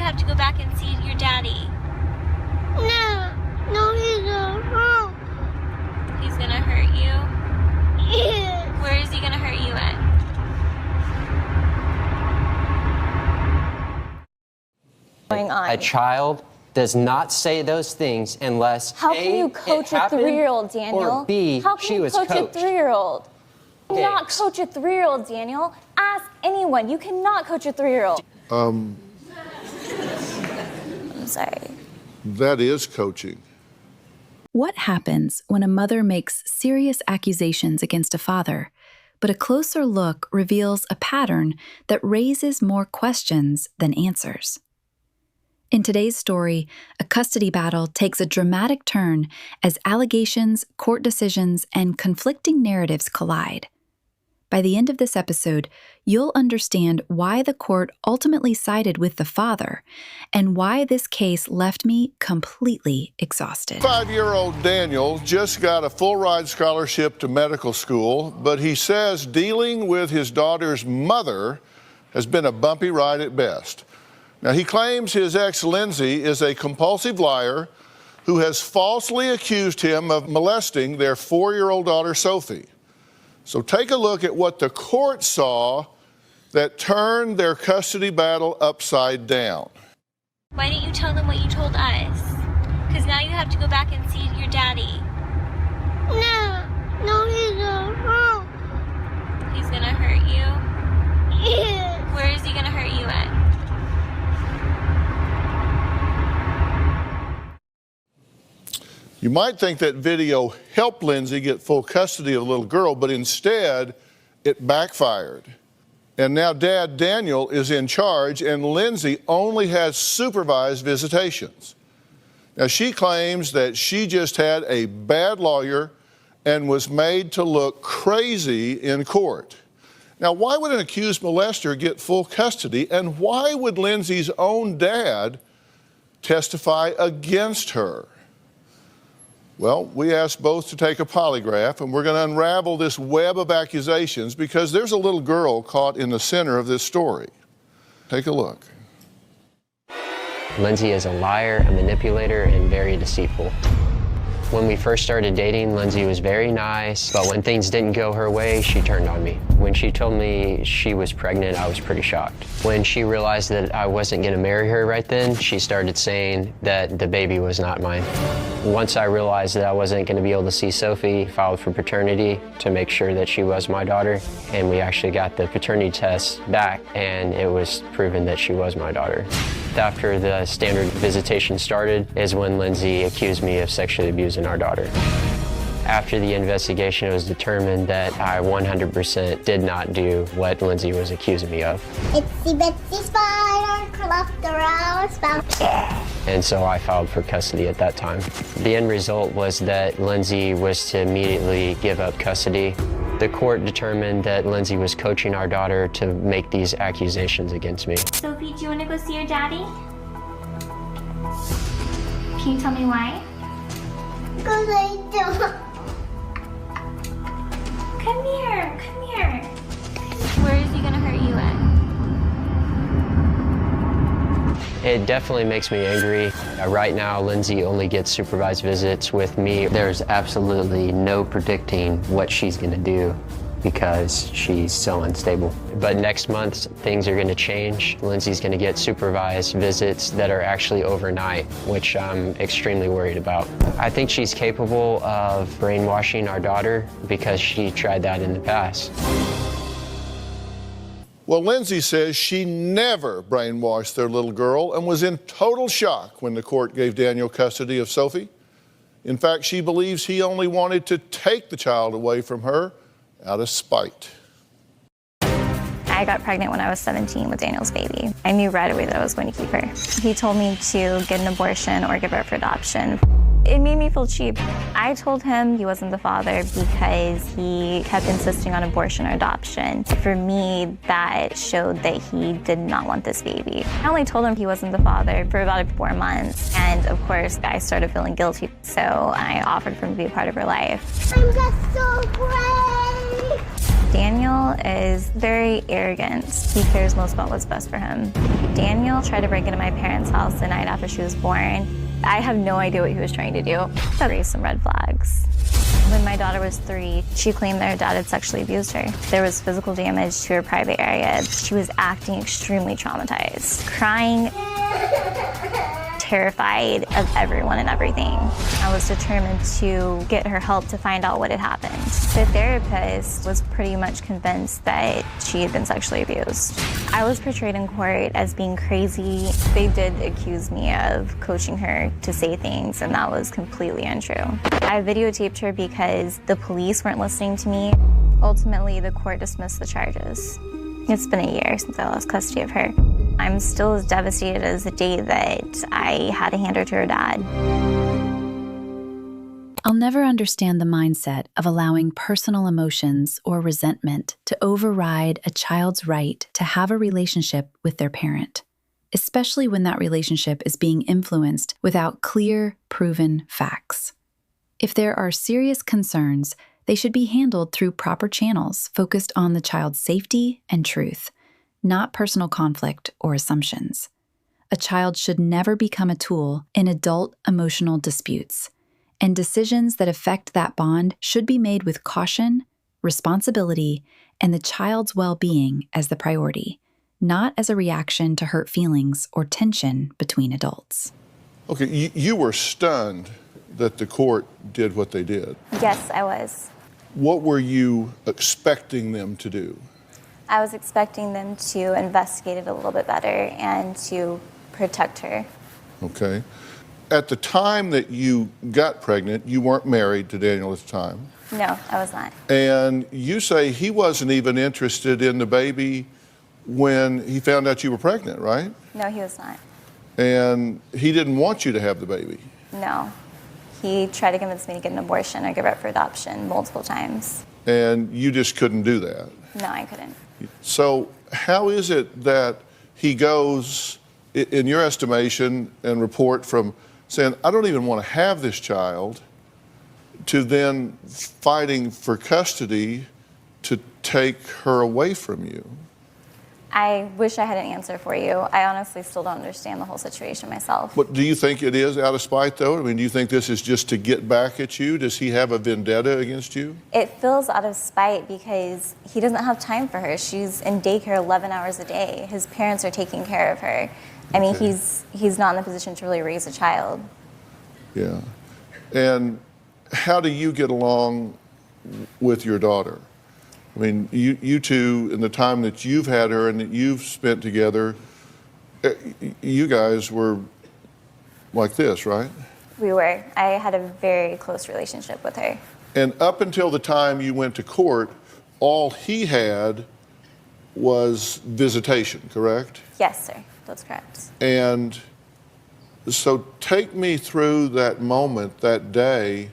have to go back and see your daddy. No, he's gonna hurt. He's gonna hurt you? Yeah. Where is he gonna hurt you at? Going on. A child does not say those things unless How can you coach a 3-year-old, Daniel? Or B, How can she you was coach coached. a 3-year-old? You Okay. cannot coach a 3-year-old, Daniel. Ask anyone. You cannot coach a 3-year-old. I'm sorry. That is coaching. What happens when a mother makes serious accusations against a father, but a closer look reveals a pattern that raises more questions than answers? In today's story, a custody battle takes a dramatic turn as allegations, court decisions, and conflicting narratives collide. By the end of this episode, you'll understand why the court ultimately sided with the father and why this case left me completely exhausted. 5-year-old Daniel just got a full-ride scholarship to medical school, but he says dealing with his daughter's mother has been a bumpy ride at best. Now, he claims his ex, Lindsay, is a compulsive liar who has falsely accused him of molesting their 4-year-old daughter, Sophie. So take a look at what the court saw that turned their custody battle upside down. Why didn't you tell them what you told us? Because now you have to go back and see your daddy. No, he's gonna hurt. He's gonna hurt you? Yeah. Where is he gonna hurt you at? You might think that video helped Lindsay get full custody of the little girl, but instead, it backfired. And now Dad Daniel is in charge, and Lindsay only has supervised visitations. Now, she claims that she just had a bad lawyer and was made to look crazy in court. Now, why would an accused molester get full custody, and why would Lindsay's own dad testify against her? Well, we asked both to take a polygraph, and we're going to unravel this web of accusations because there's a little girl caught in the center of this story. Take a look. Lindsay is a liar, a manipulator, and very deceitful. When we first started dating, Lindsay was very nice, but when things didn't go her way, she turned on me. When she told me she was pregnant, I was pretty shocked. When she realized that I wasn't going to marry her right then, she started saying that the baby was not mine. Once I realized that I wasn't going to be able to see Sophie, I filed for paternity to make sure that she was my daughter, and we actually got the paternity test back, and it was proven that she was my daughter. After the standard visitation started is when Lindsay accused me of sexually abusing our daughter. After the investigation, it was determined that I 100% did not do what Lindsay was accusing me of. Itsy bitsy spider crawl around spout. And so I filed for custody at that time. The end result was that Lindsay was to immediately give up custody. The court determined that Lindsay was coaching our daughter to make these accusations against me. Sophie, do you want to go see your daddy? Can you tell me why? Because I don't. Come here. Where is he gonna hurt you at? It definitely makes me angry. Right now, Lindsay only gets supervised visits with me. There's absolutely no predicting what she's gonna do because she's so unstable. But next month, things are gonna change. Lindsay's gonna get supervised visits that are actually overnight, which I'm extremely worried about. I think she's capable of brainwashing our daughter because she tried that in the past. Well, Lindsay says she never brainwashed their little girl and was in total shock when the court gave Daniel custody of Sophie. In fact, she believes he only wanted to take the child away from her out of spite. I got pregnant when I was 17 with Daniel's baby. I knew right away that I was going to keep her. He told me to get an abortion or give her for adoption. It made me feel cheap. I told him he wasn't the father because he kept insisting on abortion or adoption. For me, that showed that he did not want this baby. I only told him he wasn't the father for about 4 months. And of course, I started feeling guilty. So I offered for him to be a part of her life. I'm just so brave. Daniel is very arrogant. He cares most about what's best for him. Daniel tried to break into my parents' house the night after she was born. I have no idea what he was trying to do. That raised some red flags. When my daughter was 3, she claimed that her dad had sexually abused her. There was physical damage to her private area. She was acting extremely traumatized, crying, terrified of everyone and everything. I was determined to get her help to find out what had happened. The therapist was pretty much convinced that she had been sexually abused. I was portrayed in court as being crazy. They did accuse me of coaching her to say things, and that was completely untrue. I videotaped her because the police weren't listening to me. Ultimately, the court dismissed the charges. It's been a year since I lost custody of her. I'm still as devastated as the day that I had to hand her to her dad. I'll never understand the mindset of allowing personal emotions or resentment to override a child's right to have a relationship with their parent, especially when that relationship is being influenced without clear, proven facts. If there are serious concerns, they should be handled through proper channels focused on the child's safety and truth, not personal conflict or assumptions. A child should never become a tool in adult emotional disputes, and decisions that affect that bond should be made with caution, responsibility, and the child's well-being as the priority, not as a reaction to hurt feelings or tension between adults. Okay, you were stunned that the court did what they did. Yes, I was. What were you expecting them to do? I was expecting them to investigate it a little bit better and to protect her. Okay. At the time that you got pregnant, you weren't married to Daniel at the time. No, I was not. And you say he wasn't even interested in the baby when he found out you were pregnant, right? No, he was not. And he didn't want you to have the baby. No. He tried to convince me to get an abortion or give her up for adoption multiple times. And you just couldn't do that. No, I couldn't. So how is it that he goes, in your estimation and report, from saying, I don't even want to have this child, to then fighting for custody to take her away from you? I wish I had an answer for you. I honestly still don't understand the whole situation myself. But do you think it is out of spite, though? I mean, do you think this is just to get back at you? Does he have a vendetta against you? It feels out of spite because he doesn't have time for her. She's in daycare 11 hours a day. His parents are taking care of her. I mean, he's not in a position to really raise a child. Yeah. And how do you get along with your daughter? I mean, you two, in the time that you've had her and that you've spent together, you guys were like this, right? We were. I had a very close relationship with her. And up until the time you went to court, all he had was visitation, correct? Yes, sir. That's correct. And so take me through that moment, that day,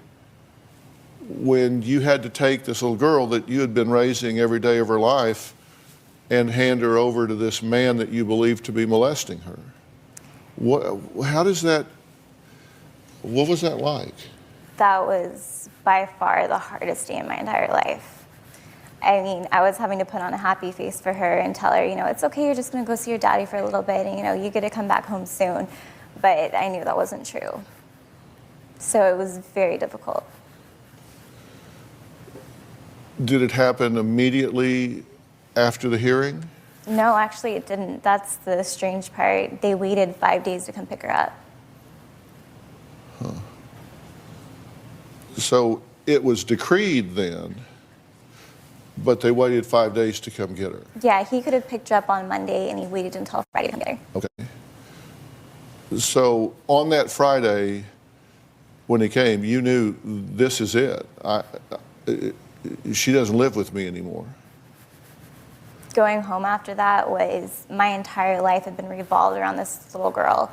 when you had to take this little girl that you had been raising every day of her life and hand her over to this man that you believed to be molesting her. What was that like? That was by far the hardest day in my entire life. I mean, I was having to put on a happy face for her and tell her, it's okay, you're just gonna go see your daddy for a little bit and, you get to come back home soon. But I knew that wasn't true. So it was very difficult. Did it happen immediately after the hearing? No, actually it didn't. That's the strange part. They waited 5 days to come pick her up. Huh. So it was decreed then, but they waited 5 days to come get her. Yeah, he could have picked her up on Monday and he waited until Friday to come get her. Okay. So on that Friday, when he came, you knew this is it. She doesn't live with me anymore. Going home after that was, my entire life had been revolved around this little girl.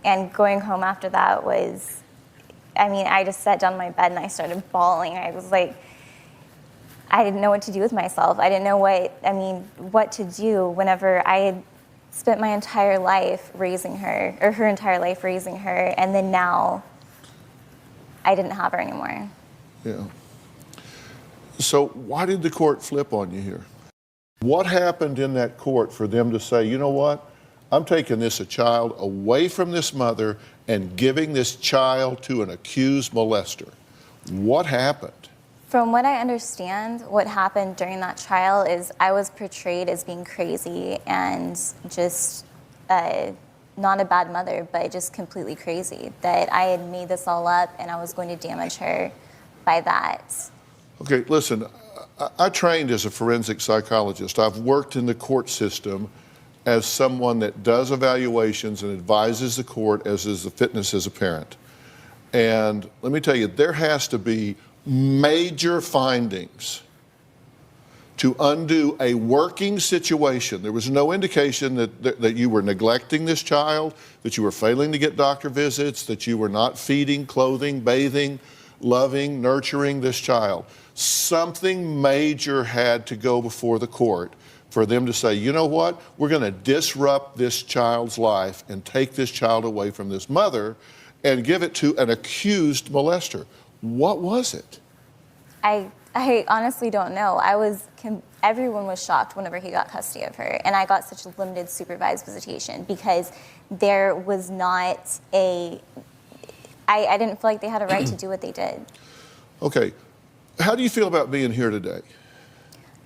And going home after that was, I just sat down in my bed and I started bawling. I was like, I didn't know what to do with myself. I didn't know what to do whenever I had spent my entire life raising her, or her entire life raising her, and then now I didn't have her anymore. Yeah. So why did the court flip on you here? What happened in that court for them to say, you know what, I'm taking this a child away from this mother and giving this child to an accused molester? What happened? From what I understand, what happened during that trial is I was portrayed as being crazy and just not a bad mother, but just completely crazy. That I had made this all up and I was going to damage her by that. Okay, listen, I trained as a forensic psychologist. I've worked in the court system as someone that does evaluations and advises the court as is the fitness as a parent. And let me tell you, there has to be major findings to undo a working situation. There was no indication that you were neglecting this child, that you were failing to get doctor visits, that you were not feeding, clothing, bathing, loving, nurturing this child. Something major had to go before the court for them to say, you know what, we're going to disrupt this child's life and take this child away from this mother and give it to an accused molester. What was it? I honestly don't know. Everyone was shocked whenever he got custody of her, and I got such a limited supervised visitation because there was not I didn't feel like they had a right to do what they did. Okay, how do you feel about being here today?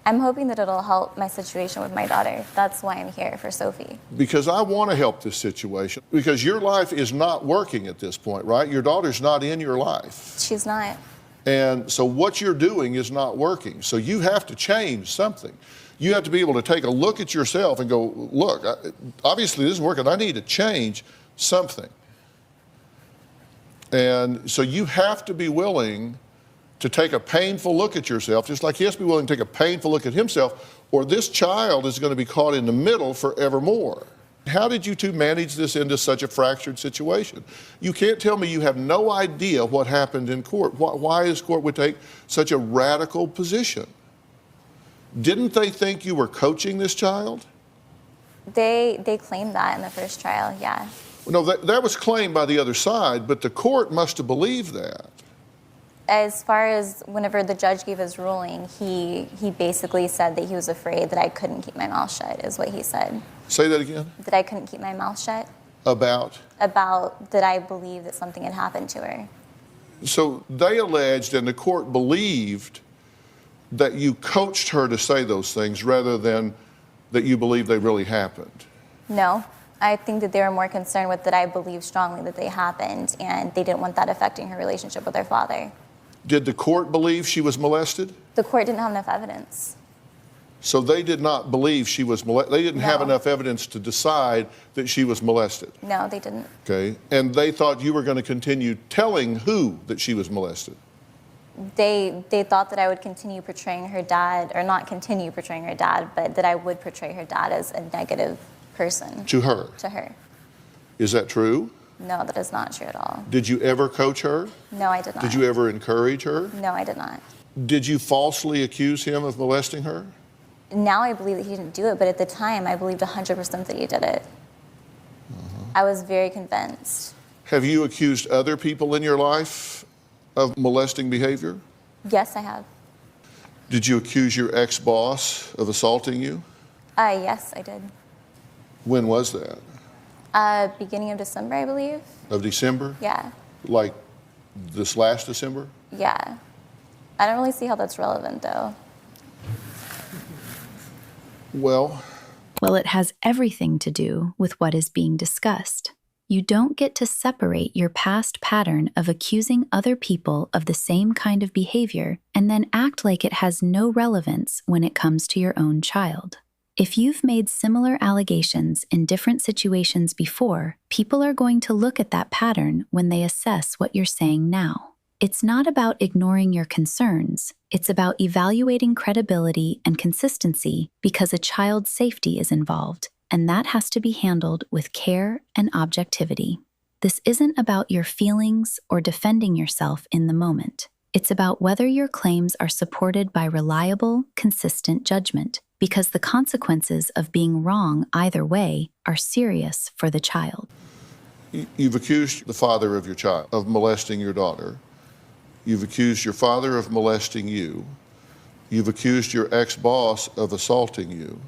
I'm hoping that it'll help my situation with my daughter. That's why I'm here, for Sophie. Because I want to help this situation, because your life is not working at this point, right? Your daughter's not in your life. She's not. And so what you're doing is not working. So you have to change something. You have to be able to take a look at yourself and go, look, obviously this isn't working. I need to change something. And so you have to be willing to take a painful look at yourself, just like he has to be willing to take a painful look at himself, or this child is going to be caught in the middle forevermore. How did you two manage this into such a fractured situation? You can't tell me you have no idea what happened in court. Why is court would take such a radical position? Didn't they think you were coaching this child? They claimed that in the first trial, yeah. No, that was claimed by the other side, but the court must have believed that. As far as whenever the judge gave his ruling, he basically said that he was afraid that I couldn't keep my mouth shut, is what he said. Say that again? That I couldn't keep my mouth shut. About? About that I believed that something had happened to her. So they alleged, and the court believed, that you coached her to say those things rather than that you believe they really happened. No. I think that they were more concerned with that I believed strongly that they happened, and they didn't want that affecting her relationship with her father. Did the court believe she was molested? The court didn't have enough evidence. So they did not believe she was molested? They didn't have No. enough evidence to decide that she was molested? No, they didn't. Okay. And they thought you were going to continue telling who that she was molested? They thought that I would continue portraying her dad, or not continue portraying her dad, but that I would portray her dad as a negative person. To her? To her. Is that true? No, that is not true at all. Did you ever coach her? No, I did not. Did you ever encourage her? No, I did not. Did you falsely accuse him of molesting her? Now I believe that he didn't do it, but at the time I believed 100% that he did it. I was very convinced. Have you accused other people in your life of molesting behavior? Yes, I have. Did you accuse your ex-boss of assaulting you? Yes, I did. When was that? Beginning of December, I believe. Of December? Yeah. Like this last December? Yeah. I don't really see how that's relevant, though. Well, it has everything to do with what is being discussed. You don't get to separate your past pattern of accusing other people of the same kind of behavior and then act like it has no relevance when it comes to your own child. If you've made similar allegations in different situations before, people are going to look at that pattern when they assess what you're saying now. It's not about ignoring your concerns. It's about evaluating credibility and consistency because a child's safety is involved, and that has to be handled with care and objectivity. This isn't about your feelings or defending yourself in the moment. It's about whether your claims are supported by reliable, consistent judgment, because the consequences of being wrong either way are serious for the child. you've accused the father of your child of molesting your daughter. You've accused your father of molesting you. You've accused your ex-boss of assaulting you.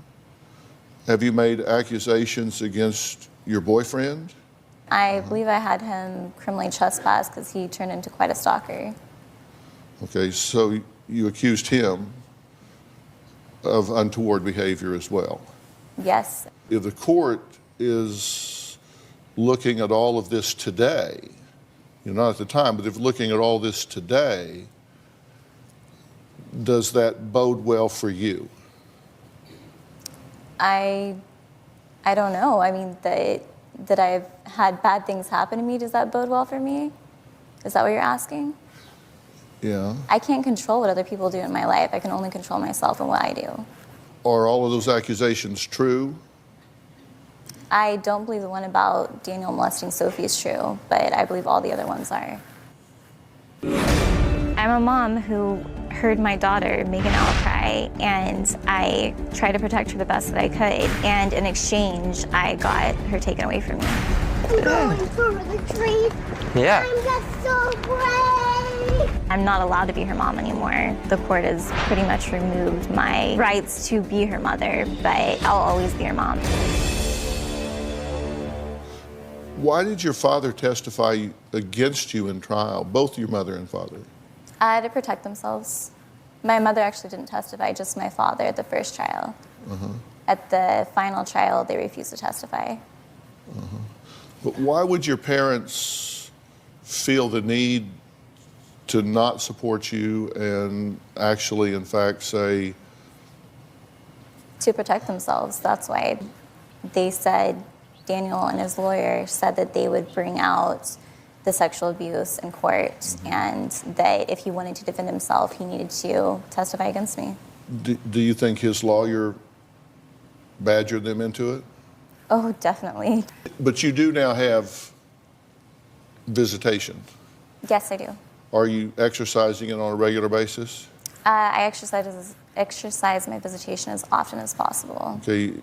Have you made accusations against your boyfriend? I believe I had him criminally trespassed because he turned into quite a stalker. Okay, so you accused him of untoward behavior as well. Yes. If the court is looking at all of this today, not at the time, but if looking at all this today, does that bode well for you? I don't know. I mean, that I've had bad things happen to me, does that bode well for me? Is that what you're asking? Yeah. I can't control what other people do in my life. I can only control myself and what I do. Are all of those accusations true? I don't believe the one about Daniel molesting Sophie is true, but I believe all the other ones are. I'm a mom who heard my daughter make an outcry, and I tried to protect her the best that I could, and in exchange, I got her taken away from me. I'm going for the treat. Yeah. I'm just so brave. I'm not allowed to be her mom anymore. The court has pretty much removed my rights to be her mother, but I'll always be her mom. Why did your father testify against you in trial, both your mother and father? To protect themselves. My mother actually didn't testify, just my father at the first trial. At the final trial, they refused to testify. But why would your parents feel the need to not support you and actually, in fact, say... To protect themselves, that's why. They said, Daniel and his lawyer said that they would bring out the sexual abuse in court, and that if he wanted to defend himself, he needed to testify against me. Do you think his lawyer badgered them into it? Oh, definitely. But you do now have visitation. Yes, I do. Are you exercising it on a regular basis? I exercise my visitation as often as possible. Okay,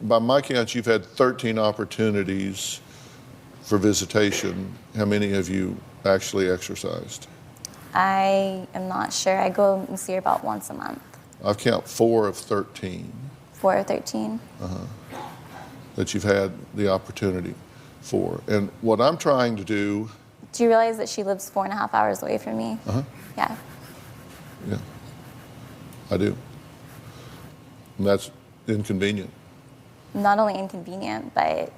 by my count, you've had 13 opportunities for visitation. How many have you actually exercised? I am not sure. I go and see her about once a month. I've counted 4 of 13. 4 or 13. That you've had the opportunity for. And what I'm trying to do... Do you realize that she lives 4.5 hours away from me? Yeah. Yeah, I do. And that's inconvenient. Not only inconvenient, but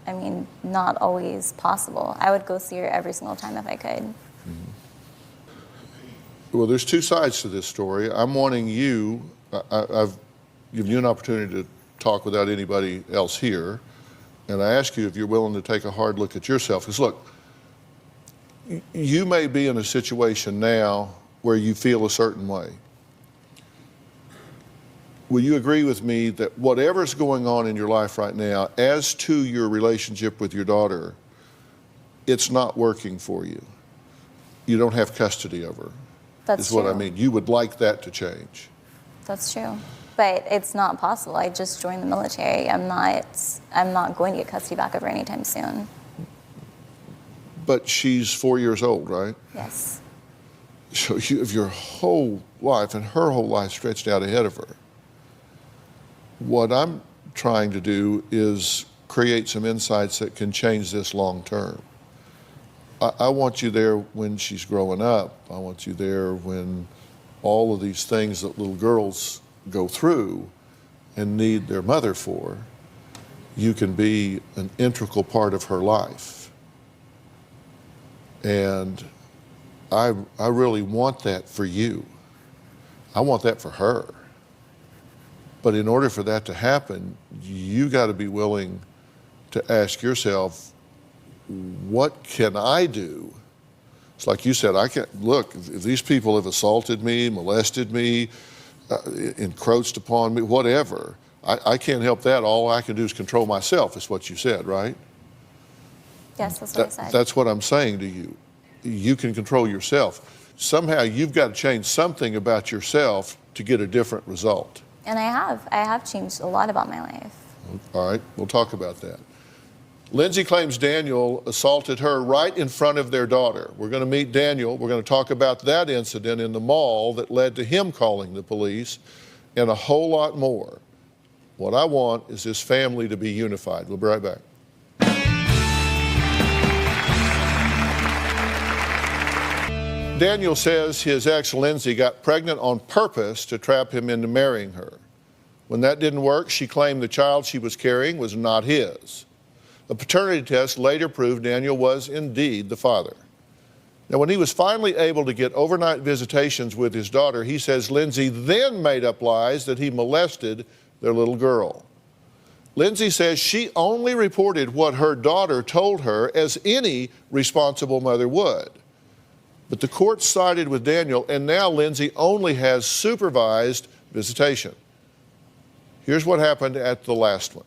I mean, not always possible. I would go see her every single time if I could. Well, there's 2 sides to this story. I'm wanting you, I've given you an opportunity to talk without anybody else here, and I ask you if you're willing to take a hard look at yourself. Because look, you may be in a situation now where you feel a certain way. Will you agree with me that whatever's going on in your life right now, as to your relationship with your daughter, it's not working for you? You don't have custody of her. That's true. Is what I true. mean. You would like that to change. That's true. But it's not possible. I just joined the military. I'm not going to get custody back of her anytime soon. But she's 4 years old, right? Yes. So you have your whole life and her whole life stretched out ahead of her. What I'm trying to do is create some insights that can change this long term. I want you there when she's growing up. I want you there when all of these things that little girls go through and need their mother for, you can be an integral part of her life. And I really want that for you. I want that for her. But in order for that to happen, you got to be willing to ask yourself, what can I do? It's like you said, I can't, look, if these people have assaulted me, molested me, encroached upon me, whatever, I can't help that. All I can do is control myself, is what you said, right? Yes, that's what I said. That's what I'm saying to you. You can control yourself. Somehow you've got to change something about yourself to get a different result. And I have changed a lot about my life. All right, we'll talk about that. Lindsay claims Daniel assaulted her right in front of their daughter. We're going to meet Daniel. We're going to talk about that incident in the mall that led to him calling the police and a whole lot more. What I want is this family to be unified. We'll be right back. Daniel says his ex, Lindsay, got pregnant on purpose to trap him into marrying her. When that didn't work, she claimed the child she was carrying was not his. A paternity test later proved Daniel was indeed the father. Now, when he was finally able to get overnight visitations with his daughter, he says Lindsay then made up lies that he molested their little girl. Lindsay says she only reported what her daughter told her, as any responsible mother would. But the court sided with Daniel, and now Lindsay only has supervised visitation. Here's what happened at the last one.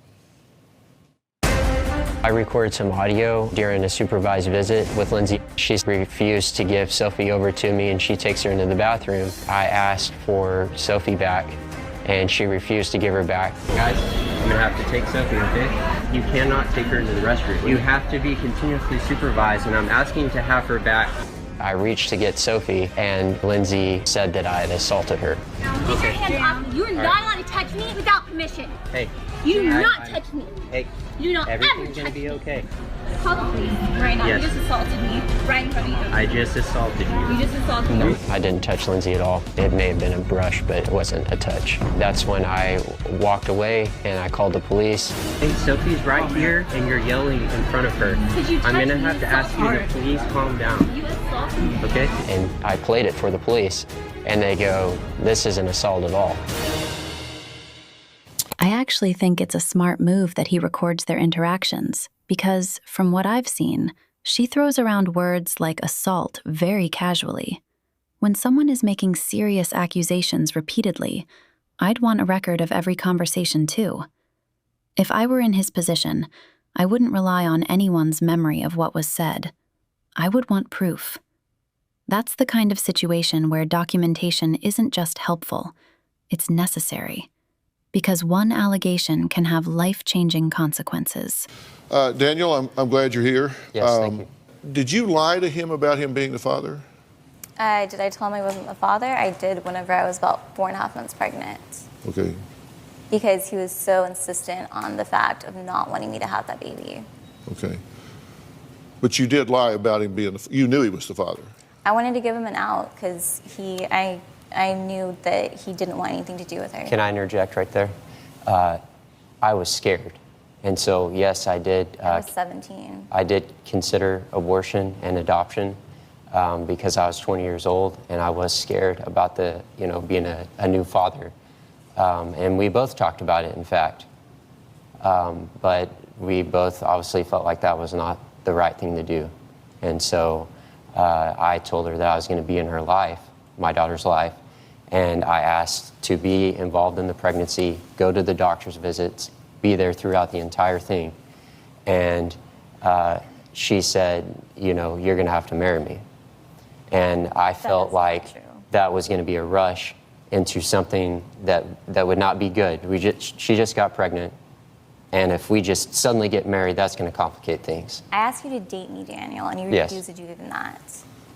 I recorded some audio during a supervised visit with Lindsay. She's refused to give Sophie over to me, and she takes her into the bathroom. I asked for Sophie back, and she refused to give her back. Guys, I'm gonna have to take Sophie, okay? You cannot take her into the restroom. You have to be continuously supervised, and I'm asking to have her back. I reached to get Sophie, and Lindsay said that I had assaulted her. Get your hands off me. You are not allowed to touch me without permission. Hey. You do not touch me. Hey. You do not ever Everything's touch gonna be me. okay. Call the police right now. Yes. You just assaulted me right in front of you. I just assaulted you. You just assaulted me. I didn't touch Lindsay at all. It may have been a brush, but it wasn't a touch. That's when I walked away and I called the police. Hey, Sophie's right here and you're yelling in front of her. I'm gonna have to ask you to please calm down. You assaulted me. Okay? And I played it for the police and they go, this isn't assault at all. I actually think it's a smart move that he records their interactions because, from what I've seen, she throws around words like assault very casually. When someone is making serious accusations repeatedly, I'd want a record of every conversation too. If I were in his position, I wouldn't rely on anyone's memory of what was said. I would want proof. That's the kind of situation where documentation isn't just helpful, it's necessary. Because one allegation can have life-changing consequences. Daniel, I'm glad you're here. Yes, thank you. Did you lie to him about him being the father? Did I tell him I wasn't the father? I did whenever I was about 4.5 months pregnant. Okay. Because he was so insistent on the fact of not wanting me to have that baby. Okay. But you did lie about him being you knew he was the father. I wanted to give him an out because I knew that he didn't want anything to do with her. Can I interject right there? I was scared. And so, yes, I did. I was 17. I did consider abortion and adoption because I was 20 years old and I was scared about being a new father. And we both talked about it, in fact. But we both obviously felt like that was not the right thing to do. And so I told her that I was going to be in her life, my daughter's life, and I asked to be involved in the pregnancy, go to the doctor's visits, be there throughout the entire thing. And she said, you're going to have to marry me. And I felt like that was going to be a rush into something that would not be good. She just got pregnant. And if we just suddenly get married, that's going to complicate things. I asked you to date me, Daniel, and you refused to do even that.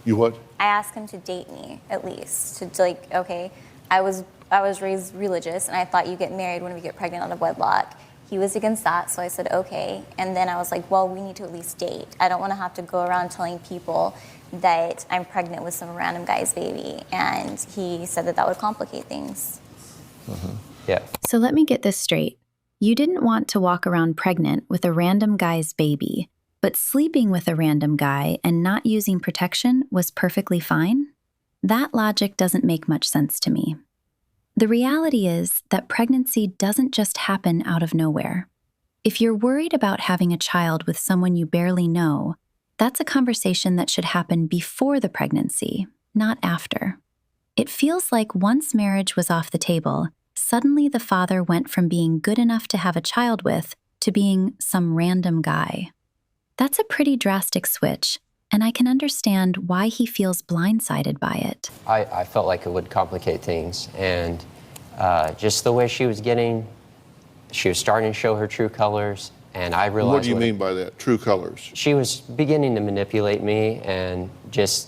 You what? I asked him to date me, at least. Okay, I was raised religious, and I thought you get married when we get pregnant out of wedlock. He was against that, so I said, okay. And then I was like, well, we need to at least date. I don't want to have to go around telling people that I'm pregnant with some random guy's baby. And he said that would complicate things. Yeah. So let me get this straight. You didn't want to walk around pregnant with a random guy's baby, but sleeping with a random guy and not using protection was perfectly fine? That logic doesn't make much sense to me. The reality is that pregnancy doesn't just happen out of nowhere. If you're worried about having a child with someone you barely know, that's a conversation that should happen before the pregnancy, not after. It feels like once marriage was off the table, suddenly the father went from being good enough to have a child with to being some random guy. That's a pretty drastic switch, and I can understand why he feels blindsided by it. I felt like it would complicate things. And just the way she was starting to show her true colors. And I realized. What do you mean by that? True colors. She was beginning to manipulate me, and there's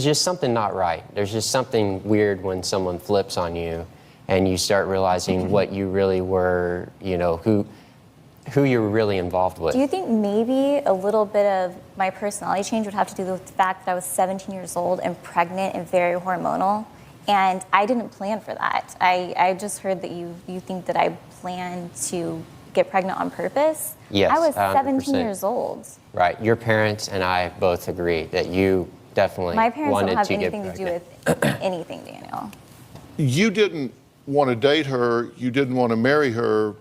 just something not right. There's just something weird when someone flips on you, and you start realizing what you really were, you know, who you were really involved with. Do you think maybe a little bit of my personality change would have to do with the fact that I was 17 years old and pregnant and very hormonal? And I didn't plan for that. I just heard that you think that I planned to get pregnant on purpose. Yes, I was 100%. 17 years old. Right. Your parents and I both agree that you definitely My parents wanted don't have to get anything to do pregnant. with anything, Daniel. You didn't want to date her, you didn't want to marry her,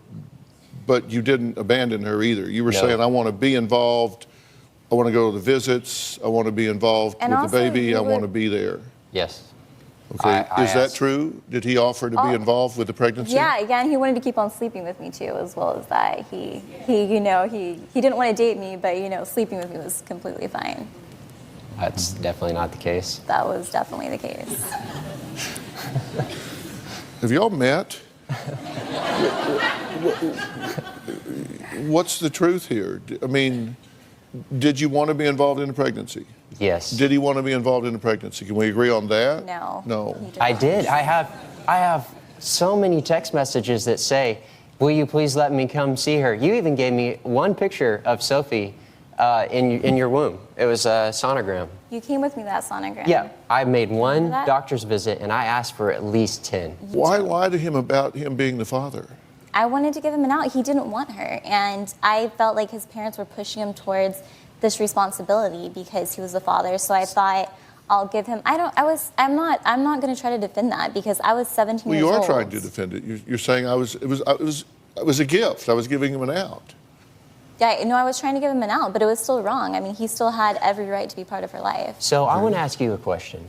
but you didn't abandon her either. You were No. saying, I want to be involved, I want to go to the visits, I want to be involved And with the also, baby, you I want would- to be there. Yes. Okay, I is that asked- true? Did he offer to be involved with the pregnancy? Yeah, again, he wanted to keep on sleeping with me too, as well as that. He didn't want to date me, but sleeping with me was completely fine. That's definitely not the case. That was definitely the case. Have y'all met? What's the truth here? I mean, did you want to be involved in the pregnancy? Yes. Did he want to be involved in the pregnancy? Can we agree on that? No. No. he I not. did. I have so many text messages that say, "Will you please let me come see her?" You even gave me one picture of Sophie in your womb. It was a sonogram. You came with me to that sonogram. Yeah, I made one Remember that? doctor's visit, and I asked for at least 10. Why lie to him about him being the father? I wanted to give him an out. He didn't want her, and I felt like his parents were pushing him towards this responsibility because he was the father. So I thought, I'll give him. I'm not going to try to defend that because I was 17 Well, years you old. are trying to defend it. You're saying it was a gift. I was giving him an out. Yeah, no, I was trying to give him an out, but it was still wrong. I mean, he still had every right to be part of her life. So I want to ask you a question.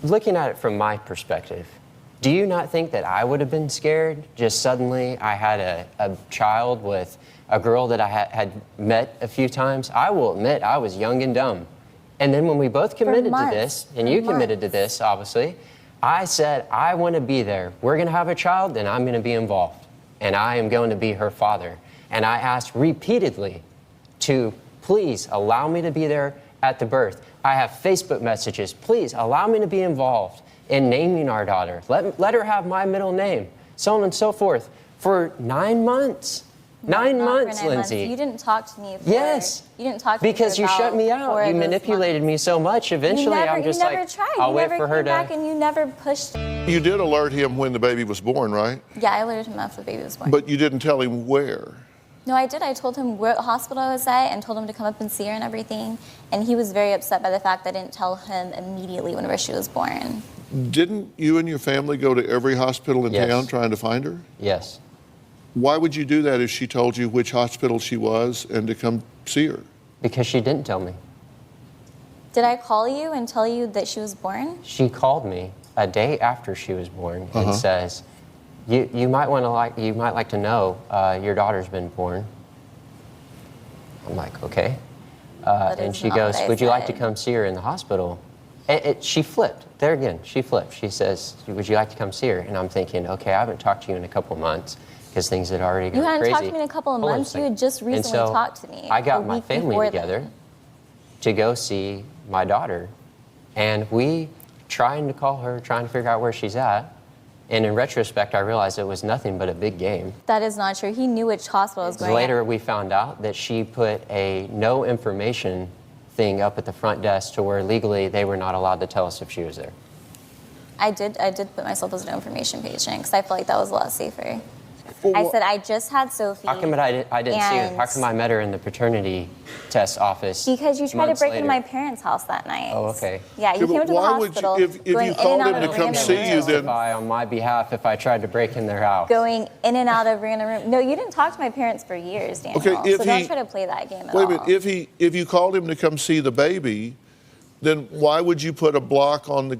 Looking at it from my perspective, do you not think that I would have been scared? Just suddenly I had a child with a girl that I had met a few times. I will admit I was young and dumb. And then when we both committed to months. this, and For you committed to months. this, obviously, I said, I want to be there. We're going to have a child, and I'm going to be involved. And I am going to be her father. And I asked repeatedly to please allow me to be there at the birth. I have Facebook messages. Please allow me to be involved in naming our daughter. Let her have my middle name, so on and so forth, for 9 months. Not for 9 months, 9 months. Lindsay. You didn't talk to me for... Yes. You didn't talk to me Because for you shut about me 4 out. of You those manipulated months. me so much. Eventually, I'm just you never like, tried. I'll You wait never for her came back to. and you never pushed... You did alert him when the baby was born, right? Yeah, I alerted him after the baby was born. But you didn't tell him where. No, I did. I told him what hospital I was at and told him to come up and see her and everything. And he was very upset by the fact that I didn't tell him immediately whenever she was born. Didn't you and your family go to every hospital in Yes. town trying to find her? Yes. Why would you do that if she told you which hospital she was and to come see her? Because she didn't tell me. Did I call you and tell you that she was born? She called me a day after she was born and says, "You might like to know your daughter's been born." I'm like, okay. That And is she not goes, what I "Would you like to said. come see her in the hospital?" She flipped. There again, she flipped. She says, "Would you like to come see her?" And I'm thinking, okay, I haven't talked to you in a couple of months because things had already gone You hadn't crazy. talked to me in a couple of Hold on a months. You second. had just And recently so talked to me. I a got my week family before together then. to go see my daughter. And we trying to call her, trying to figure out where she's at. And in retrospect, I realized it was nothing but a big game. That is not true. He knew which hospital I was going Later, we found out that she put a no information thing up at the front desk to where legally they were not allowed to tell us if she was there. I did put myself as an information patient because I felt like that was a lot safer. Well, I said, I just had Sophie. How come I didn't see her? How and- come I met her in the paternity test office? Because you tried to months break later? into my parents' house that night. Oh, okay. Yeah, you Yeah, came but to the why would you- hospital. if you going in called and out him of to come random see you, rooms. then- Testify on my behalf if I tried to break in their house. Going in and out of random rooms. No, you didn't talk to my parents for years, Daniel. Okay, if so don't he- try to play that game at Wait a all. minute, if you called him to come see the baby, then why would you put a block on the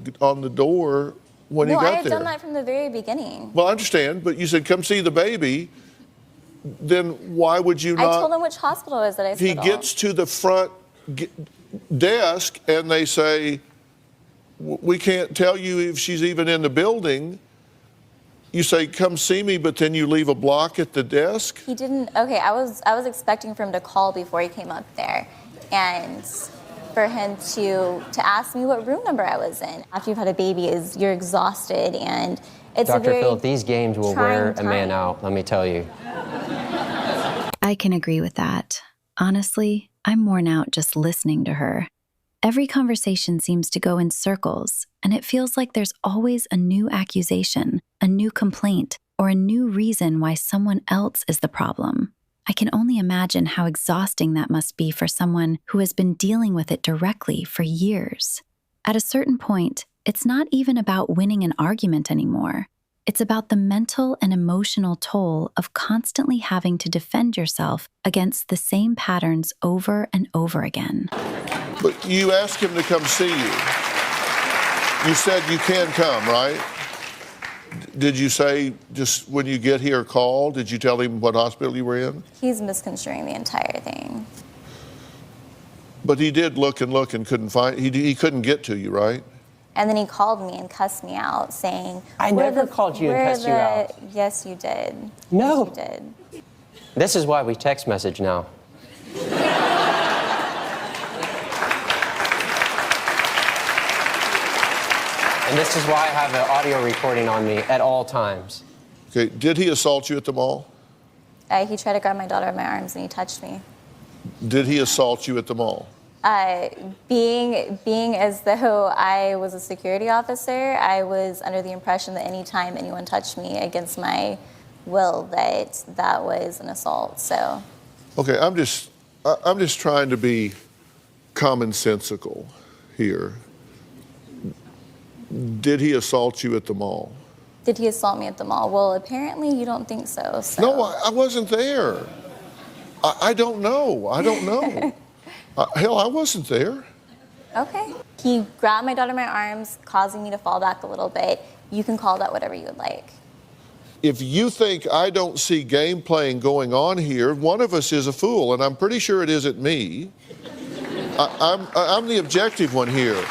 door when No, he I got had there? done that from the very beginning. Well, I understand, but you said come see the baby. Then why would you I told not? him which hospital it was that I If he scheduled. gets to the front desk and they say, we can't tell you if she's even in the building, You say, come see me, but then you leave a block at the desk? He didn't. Okay, I was expecting for him to call before he came up there, and for him to ask me what room number I was in. After you've had a baby, you're exhausted, and it's a Dr. very Phil, these games will wear a man out, let me tell you. I can agree with that. Honestly, I'm worn out just listening to her. Every conversation seems to go in circles, and it feels like there's always a new accusation, a new complaint, or a new reason why someone else is the problem. I can only imagine how exhausting that must be for someone who has been dealing with it directly for years. At a certain point, it's not even about winning an argument anymore. It's about the mental and emotional toll of constantly having to defend yourself against the same patterns over and over again. But you asked him to come see you. You said you can come, right? Did you say just when you get here, call? Did you tell him what hospital you were in? He's misconstruing the entire thing. But he did look and couldn't find, he couldn't get to you, right? And then he called me and cussed me out, saying, I never called you and cussed you out. Yes, you did. No. Yes, you did. This is why we text message now. And this is why I have an audio recording on me at all times. Okay, did he assault you at the mall? He tried to grab my daughter in my arms and he touched me. Did he assault you at the mall? Being as though I was a security officer, I was under the impression that any time anyone touched me against my will, that was an assault. So. Okay, I'm just trying to be commonsensical here. Did he assault you at the mall? Did he assault me at the mall? Well, apparently you don't think so. No, I wasn't there. I don't know. I don't know. Hell, I wasn't there. Okay. He grabbed my daughter in my arms, causing me to fall back a little bit. You can call that whatever you would like. If you think I don't see game playing going on here, one of us is a fool, and I'm pretty sure it isn't me. I'm the objective one here.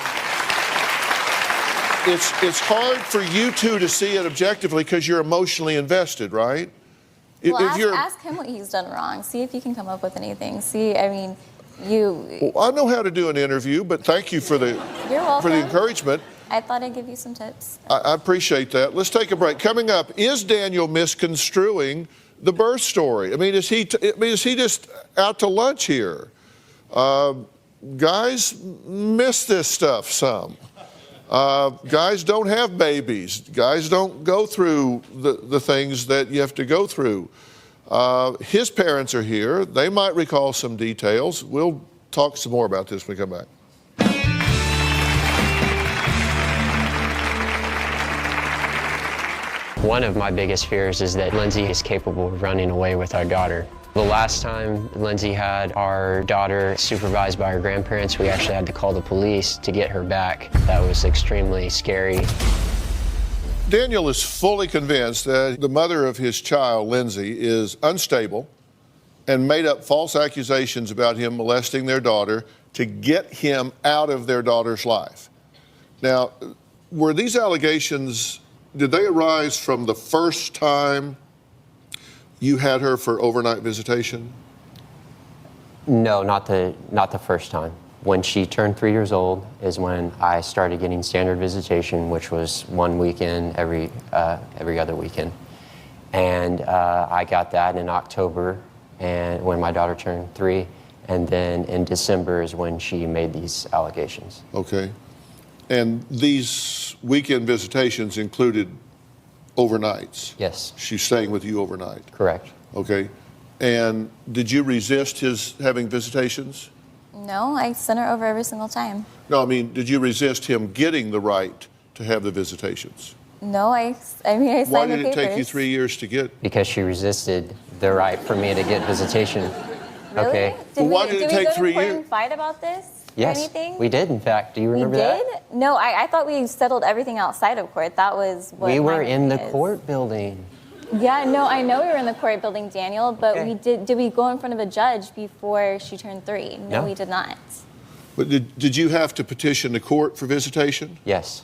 It's hard for you two to see it objectively because you're emotionally invested, right? Well, ask him what he's done wrong. See if you can come up with anything. Well, I know how to do an interview, but thank you for the You're welcome. for the encouragement. I thought I'd give you some tips. I appreciate that. Let's take a break. Coming up, is Daniel misconstruing the birth story? I mean, is he just out to lunch here? Guys miss this stuff some. Guys don't have babies. Guys don't go through the things that you have to go through. His parents are here. They might recall some details. We'll talk some more about this when we come back. One of my biggest fears is that Lindsay is capable of running away with our daughter. The last time Lindsay had our daughter supervised by her grandparents, we actually had to call the police to get her back. That was extremely scary. Daniel is fully convinced that the mother of his child, Lindsay, is unstable and made up false accusations about him molesting their daughter to get him out of their daughter's life. Now, were these allegations, did they arise from the first time you had her for overnight visitation? No, not the first time. When she turned 3 years old is when I started getting standard visitation, which was one weekend every other weekend. And I got that in October, and when my daughter turned 3, and then in December is when she made these allegations. Okay. And these weekend visitations included overnights? Yes. She's staying with you overnight? Correct. Okay. And did you resist his having visitations? No, I sent her over every single time. No, I mean, did you resist him getting the right to have the visitations? No, I signed the papers. Why did it take you 3 years to get? Because she resisted the right for me to get visitation. Really? Okay. Well, why did it take 3 Did we go to court years? and fight about this? Yes, Or anything? we did, in fact. Do you We remember did? that? No, I thought we settled everything outside of court. That was what We my were in the is. court building. Yeah, no, I know we were in the court building, Daniel, but Okay. we did we go in front of a judge before she turned 3? No, we did not. But did you have to petition the court for visitation? Yes.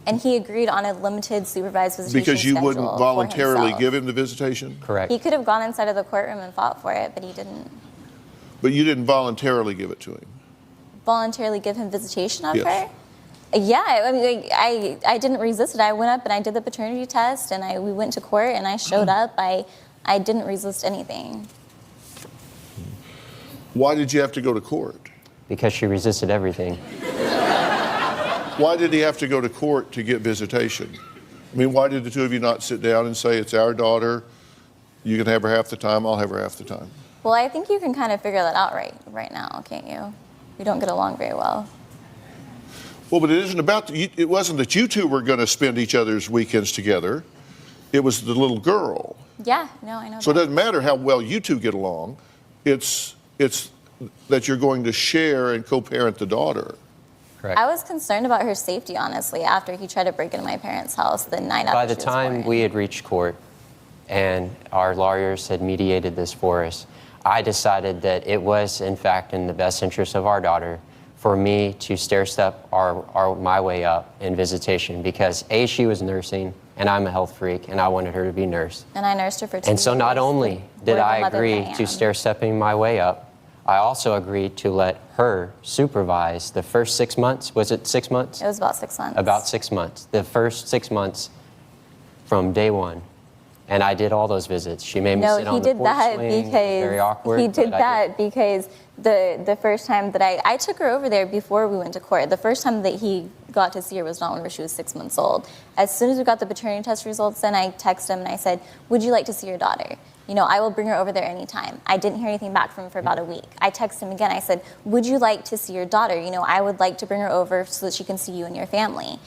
And he agreed on a limited supervised visitation Because you schedule wouldn't for voluntarily himself. give him the visitation? Correct. He could have gone inside of the courtroom and fought for it, but he didn't But you didn't voluntarily give it to him? voluntarily give him visitation of Yes. her. Yeah, I mean, I didn't resist it. I went up and I did the paternity test, and we went to court, and I showed up. I didn't resist anything. Why did you have to go to court? Because she resisted everything. Why did he have to go to court to get visitation? I mean, why did the two of you not sit down and say, it's our daughter, you can have her half the time, I'll have her half the time? Well, I think you can kind of figure that out right now, can't you? We don't get along very well. Well, but it isn't about, it wasn't that you two were going to spend each other's weekends together. It was the little girl. Yeah, no, I know So it that. doesn't matter how well you two get along. It's that you're going to share and co-parent the daughter. Correct. I was concerned about her safety, honestly, after he tried to break into my parents' house the night after By the she was time born. we had reached court and our lawyers had mediated this for us, I decided that it was, in fact, in the best interest of our daughter for me to stair-step my way up in visitation because, A, she was nursing, and I'm a health freak, and I wanted her to be nursed. And I nursed her for 2 And so not years. only did More the I mother agree than I to am. stair-stepping my way up, I also agreed to let her supervise the first 6 months. Was it 6 months? It was about 6 months. About 6 months. The first 6 months from day one. And I did all those visits. She made me No, sit he on the did porch that swing. because Very awkward. he did but I that because the first time that I took her over there before we went to court. The first time that he got to see her was not whenever she was 6 months old. As soon as we got the paternity test results, then I texted him and I said, "Would you like to see your daughter? You know, I will bring her over there anytime." I didn't hear anything back from him for about a week. I texted him again. I said, "Would you like to see your daughter? You know, I would like to bring her over so that she can see you and your family."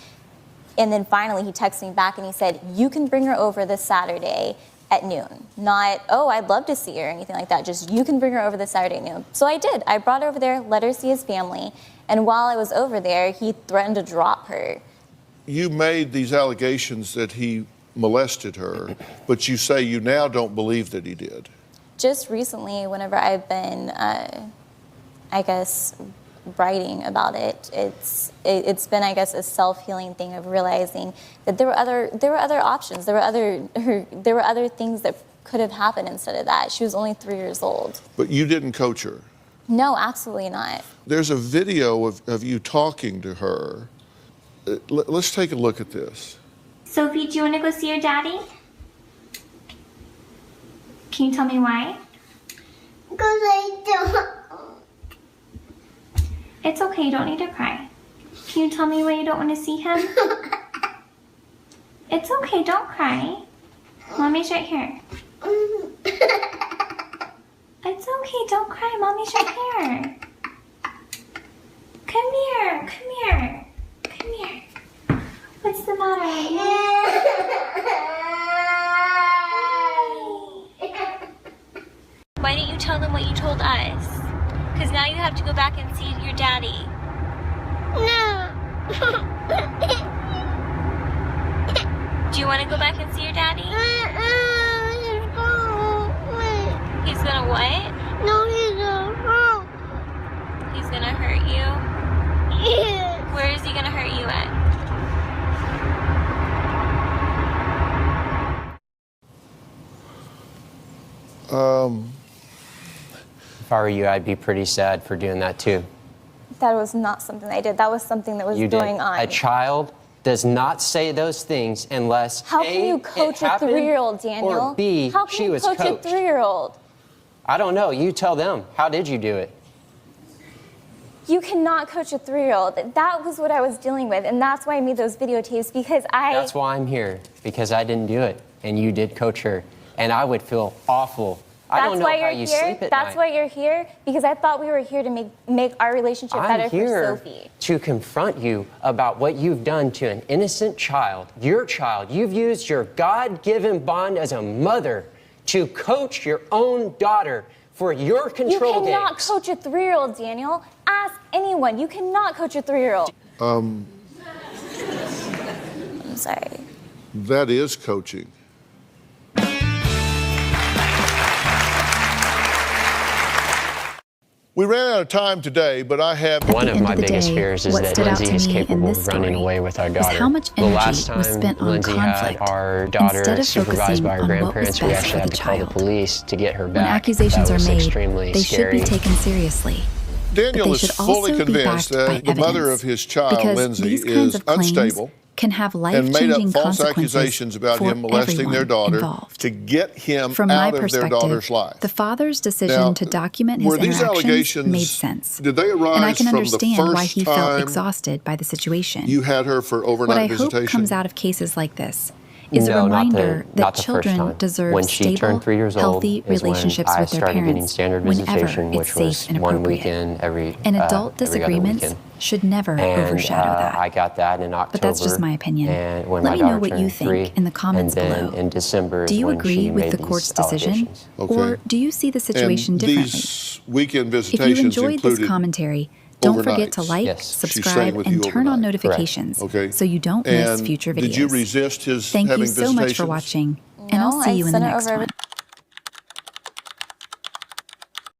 And then finally he texted me back and he said, "You can bring her over this Saturday at noon." Not, "Oh, I'd love to see her," or anything like that. Just, "You can bring her over this Saturday at noon." So I did. I brought her over there, let her see his family. And while I was over there, he threatened to drop her. You made these allegations that he molested her, but you say you now don't believe that he did. Just recently, whenever I've been, I guess, writing about it, it's been, I guess, a self-healing thing of realizing that there were other options. There were other things that could have happened instead of that. She was only 3 years old. But you didn't coach her. No, absolutely not. There's a video of you talking to her. Let's take a look at this. Sophie, do you want to go see your daddy? Can you tell me why? Because I don't. It's okay, you don't need to cry. Can you tell me why you don't want to see him? It's okay, don't cry. Mommy's right here. It's okay, don't cry, Mommy's right here. Come here, come here, come here. What's the matter? Why didn't you tell them what you told us? Because now you have to go back and see your daddy. No. Do you want to go back and see your daddy? He's gonna what? No, he's a hurt. He's gonna hurt you? Yes. Where is he gonna hurt you at? If I were you, I'd be pretty sad for doing that too. That was not something I did. That was something that was You going did. on. A child does not say those things unless How A, can you it coach a happened, 3-year-old, Daniel? or B, How can she you was coach coached. a 3-year-old? I don't know. You tell them. How did you do it? You cannot coach a 3-year-old. That was what I was dealing with, and that's why I made those videotapes, because That's why I'm here, because I didn't do it, and you did coach her, and I would feel awful. I don't know why how you're you here. sleep at That's night. why you're here, because I thought we were here to make our relationship better I'm for here Sophie. to confront you about what you've done to an innocent child, your child. You've used your God-given bond as a mother to coach your own daughter for your You control cannot games. coach a 3-year-old, Daniel. Ask anyone. You cannot coach a 3-year-old. I'm sorry. That is coaching. We ran out of time today, but I have One of end my of the biggest day, fears is what that stood out Lindsay to is me in capable this of running story away with our is daughter. how much The last energy was time spent on Lindsay conflict had our daughter instead of supervised focusing by our on what was grandparents, we best actually for had the to call the child. police to get her back. When accusations That are was made, extremely they scary. should be taken seriously. Daniel they is should fully also be convinced backed by that the mother evidence, of his child, because Lindsay, these kinds is of claims unstable can have and made up life-changing false consequences accusations about for him molesting their everyone daughter involved. to get him From my out of their perspective, daughter's life. the father's decision Now, to document his were these interactions allegations, made sense. did they arise and I can from the understand why first he felt time exhausted by the situation. you had her for overnight What I visitation? hope comes out of cases like this is No, a not the- reminder not that the first children time. deserve When she stable, turned 3 years old healthy is when relationships I with their started getting parents standard whenever visitation, it's which safe was and one appropriate. weekend every And adult every other disagreements weekend. should never And overshadow that. I got that in October. But that's just my opinion. And when Let my me know daughter what you turned think 3, in the comments and then below. in December Do is you when agree she with made the these court's decision? allegations. Okay. Or do you see the situation and differently? these weekend If visitations you enjoyed this included commentary, don't forget to overnights. like, Yes. She's staying subscribe, with and you turn on overnight. notifications Okay. so you don't miss And future videos. did you resist his Thank having you so much for visitations? watching, and I'll see you in the next one.